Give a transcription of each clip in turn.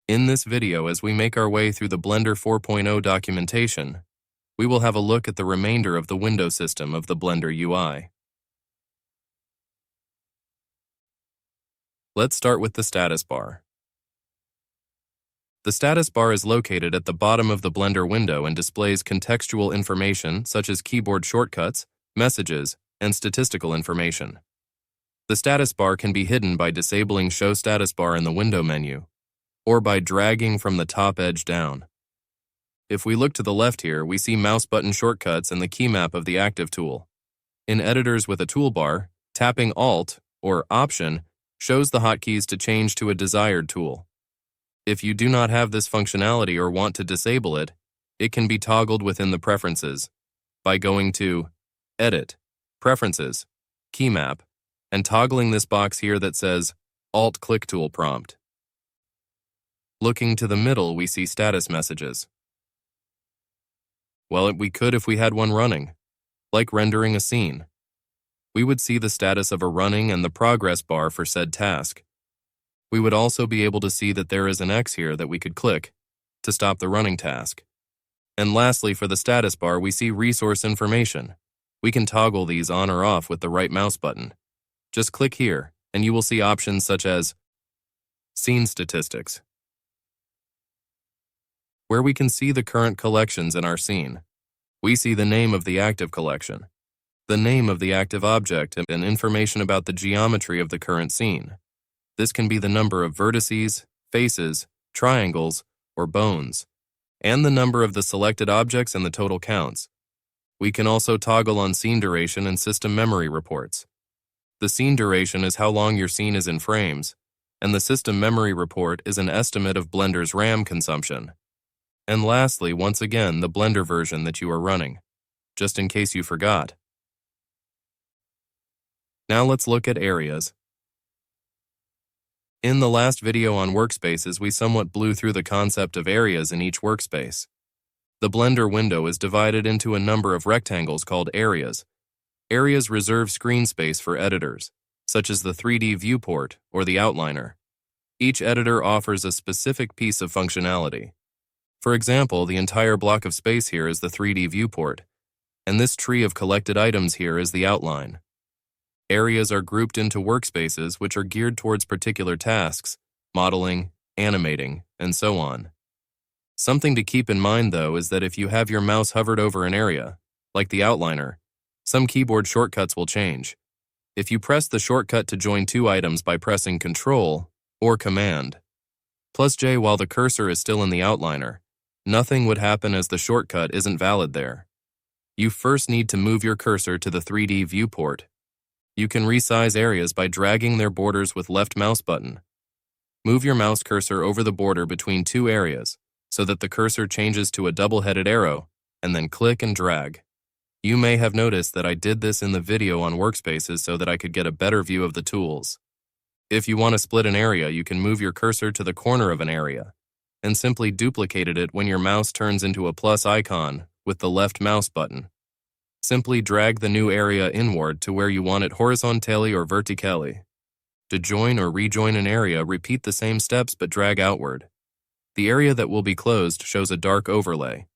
In this video, as we make our way through the Blender 4.0 documentation, we will have a look at the remainder of the window system of the Blender UI. Let's start with the status bar. The status bar is located at the bottom of the Blender window and displays contextual information such as keyboard shortcuts, messages, and statistical information. The status bar can be hidden by disabling Show Status Bar in the window menu, or by dragging from the top edge down. If we look to the left here, we see mouse button shortcuts and the key map of the Active tool. In editors with a toolbar, tapping Alt or Option shows the hotkeys to change to a desired tool. If you do not have this functionality or want to disable it, it can be toggled within the preferences by going to Edit, Preferences, Key Map, and toggling this box here that says Alt-Click Tool Prompt. Looking to the middle, we see status messages. Well, we could if we had one running, like rendering a scene. We would see the status of a running and the progress bar for said task. We would also be able to see that there is an X here that we could click to stop the running task. And lastly, for the status bar, we see resource information. We can toggle these on or off with the right mouse button. Just click here, and you will see options such as Scene Statistics, where we can see the current collections in our scene. We see the name of the active collection, the name of the active object, and information about the geometry of the current scene. This can be the number of vertices, faces, triangles, or bones, and the number of the selected objects and the total counts. We can also toggle on scene duration and system memory reports. The scene duration is how long your scene is in frames, and the system memory report is an estimate of Blender's RAM consumption. And lastly, once again, the Blender version that you are running, just in case you forgot. Now let's look at areas. In the last video on workspaces, we somewhat blew through the concept of areas in each workspace. The Blender window is divided into a number of rectangles called areas. Areas reserve screen space for editors, such as the 3D viewport or the outliner. Each editor offers a specific piece of functionality. For example, the entire block of space here is the 3D viewport, and this tree of collected items here is the outline. Areas are grouped into workspaces which are geared towards particular tasks, modeling, animating, and so on. Something to keep in mind, though, is that if you have your mouse hovered over an area, like the outliner, some keyboard shortcuts will change. If you press the shortcut to join two items by pressing Ctrl or Command plus J while the cursor is still in the outliner, nothing would happen as the shortcut isn't valid there. You first need to move your cursor to the 3D viewport. You can resize areas by dragging their borders with left mouse button. Move your mouse cursor over the border between two areas so that the cursor changes to a double-headed arrow, and then click and drag. You may have noticed that I did this in the video on workspaces so that I could get a better view of the tools. If you want to split an area, you can move your cursor to the corner of an area and simply duplicate it when your mouse turns into a plus icon with the left mouse button. Simply drag the new area inward to where you want it horizontally or vertically. To join or rejoin an area, repeat the same steps but drag outward. The area that will be closed shows a dark overlay.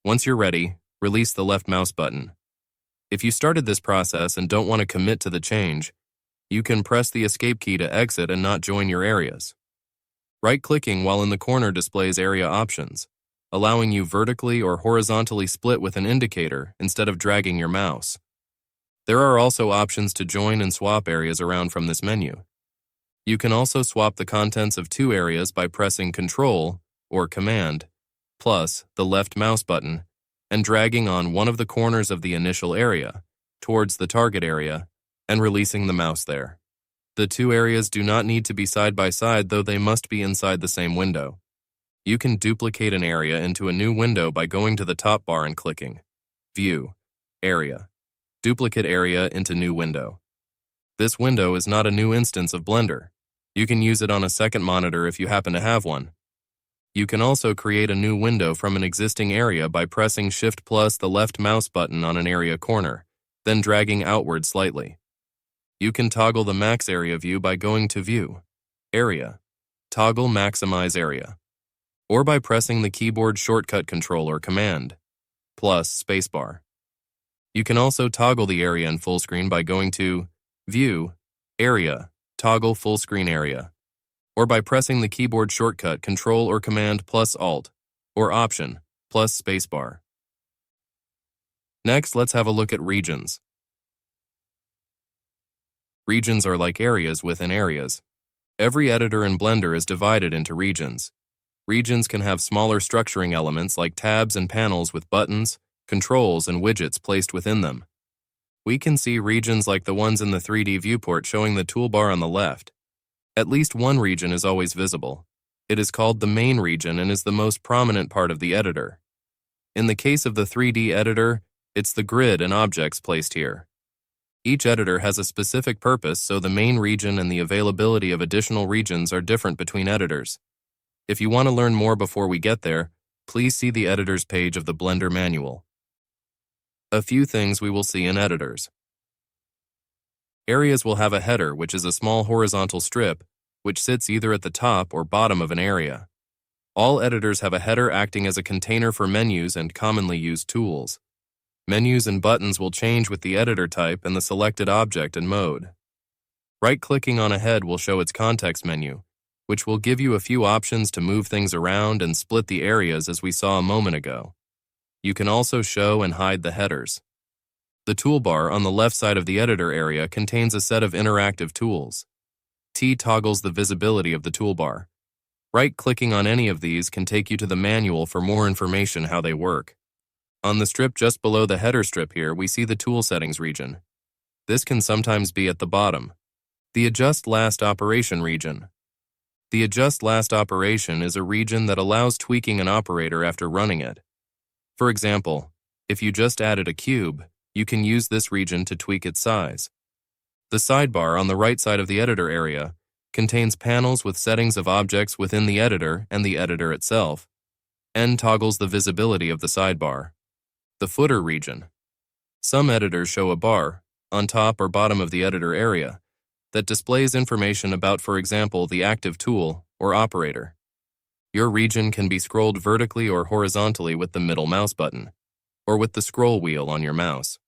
Once you're ready, release the left mouse button. If you started this process and don't want to commit to the change, you can press the escape key to exit and not join your areas. Right-clicking while in the corner displays area options, allowing you vertically or horizontally split with an indicator instead of dragging your mouse. There are also options to join and swap areas around from this menu. You can also swap the contents of two areas by pressing Ctrl or Command plus the left mouse button and dragging on one of the corners of the initial area towards the target area and releasing the mouse there. The two areas do not need to be side by side, though they must be inside the same window. You can duplicate an area into a new window by going to the top bar and clicking View, Area, Duplicate Area into New Window. This window is not a new instance of Blender. You can use it on a second monitor if you happen to have one. You can also create a new window from an existing area by pressing Shift plus the left mouse button on an area corner, then dragging outward slightly. You can toggle the max area view by going to View, Area, Toggle Maximize Area. or by pressing the keyboard shortcut control or command, plus spacebar. You can also toggle the area in full screen by going to View, Area, Toggle Full Screen Area, or by pressing the keyboard shortcut Control or Command plus Alt, or Option plus spacebar. Next, let's have a look at regions. Regions are like areas within areas. Every editor in Blender is divided into regions. Regions can have smaller structuring elements like tabs and panels with buttons, controls, and widgets placed within them. We can see regions like the ones in the 3D viewport showing the toolbar on the left. At least one region is always visible. It is called the main region and is the most prominent part of the editor. In the case of the 3D editor, it's the grid and objects placed here. Each editor has a specific purpose, so the main region and the availability of additional regions are different between editors. If you want to learn more before we get there, please see the editor's page of the Blender manual. A few things we will see in editors. Areas will have a header, which is a small horizontal strip, which sits either at the top or bottom of an area. All editors have a header acting as a container for menus and commonly used tools. Menus and buttons will change with the editor type and the selected object and mode. Right-clicking on a head will show its context menu, which will give you a few options to move things around and split the areas as we saw a moment ago. You can also show and hide the headers. The toolbar on the left side of the editor area contains a set of interactive tools. T toggles the visibility of the toolbar. Right-clicking on any of these can take you to the manual for more information how they work. On the strip just below the header strip here, we see the Tool Settings region. This can sometimes be at the bottom. The Adjust Last Operation region. The Adjust Last Operation is a region that allows tweaking an operator after running it. For example, if you just added a cube, you can use this region to tweak its size. The sidebar on the right side of the editor area contains panels with settings of objects within the editor and the editor itself. N toggles the visibility of the sidebar. The footer region. Some editors show a bar, on top or bottom of the editor area, that displays information about, for example, the active tool or operator. Your region can be scrolled vertically or horizontally with the middle mouse button, or with the scroll wheel on your mouse.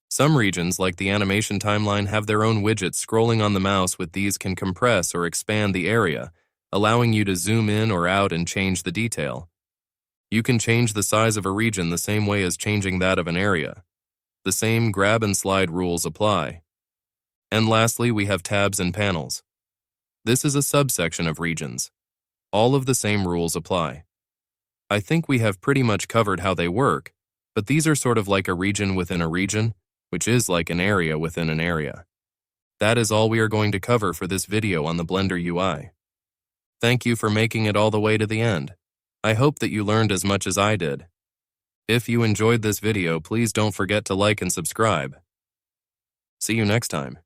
Some regions, like the animation timeline, have their own widgets. Scrolling on the mouse with these can compress or expand the area, allowing you to zoom in or out and change the detail. You can change the size of a region the same way as changing that of an area. The same grab and slide rules apply. And lastly, we have tabs and panels. This is a subsection of regions. All of the same rules apply. I think we have pretty much covered how they work, but these are sort of like a region within a region, which is like an area within an area. That is all we are going to cover for this video on the Blender UI. Thank you for making it all the way to the end. I hope that you learned as much as I did. If you enjoyed this video, please don't forget to like and subscribe. See you next time.